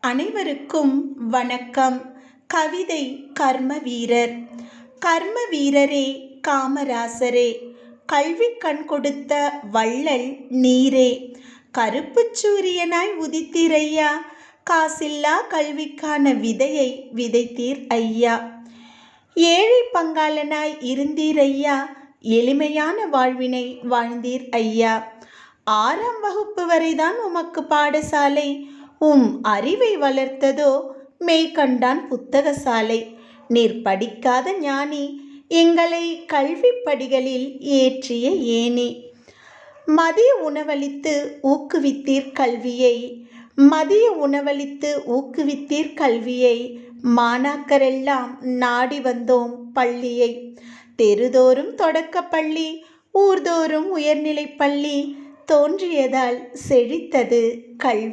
அனைவருக்கும் வணக்கம். கவிதை கர்ம வீரர். கர்ம வீரரே, காமராசரே, கல்வி கண் கொடுத்த வள்ளல் நீரே, கருப்புச் சூரியனாய் உதித்தீரையா, காசில்லா கல்விக்கான விதையை விதைத்தீர் ஐயா. ஏழை பங்காளனாய் இருந்தீரையா, எளிமையான வாழ்வினை வாழ்ந்தீர் ஐயா. 6ஆம் வகுப்பு வரைதான் உமக்கு பாடசாலை, அறிவை வளர்த்ததோ மெய்கண்டான் புத்தகசாலை. நீர் படிக்காத ஞானி, எங்களை கல்வி படிகளில் ஏற்றிய ஏணி. மதிய உணவளித்து ஊக்குவித்தீர் கல்வியை, மதிய உணவளித்து ஊக்குவித்தீர் கல்வியை. மாணாக்கரெல்லாம் நாடி வந்தோம் பள்ளியை. தெருதோறும் தொடக்கப்பள்ளி, ஊர்தோறும் உயர்நிலைப் பள்ளி தோன்றியதால் செழித்தது கல்வி.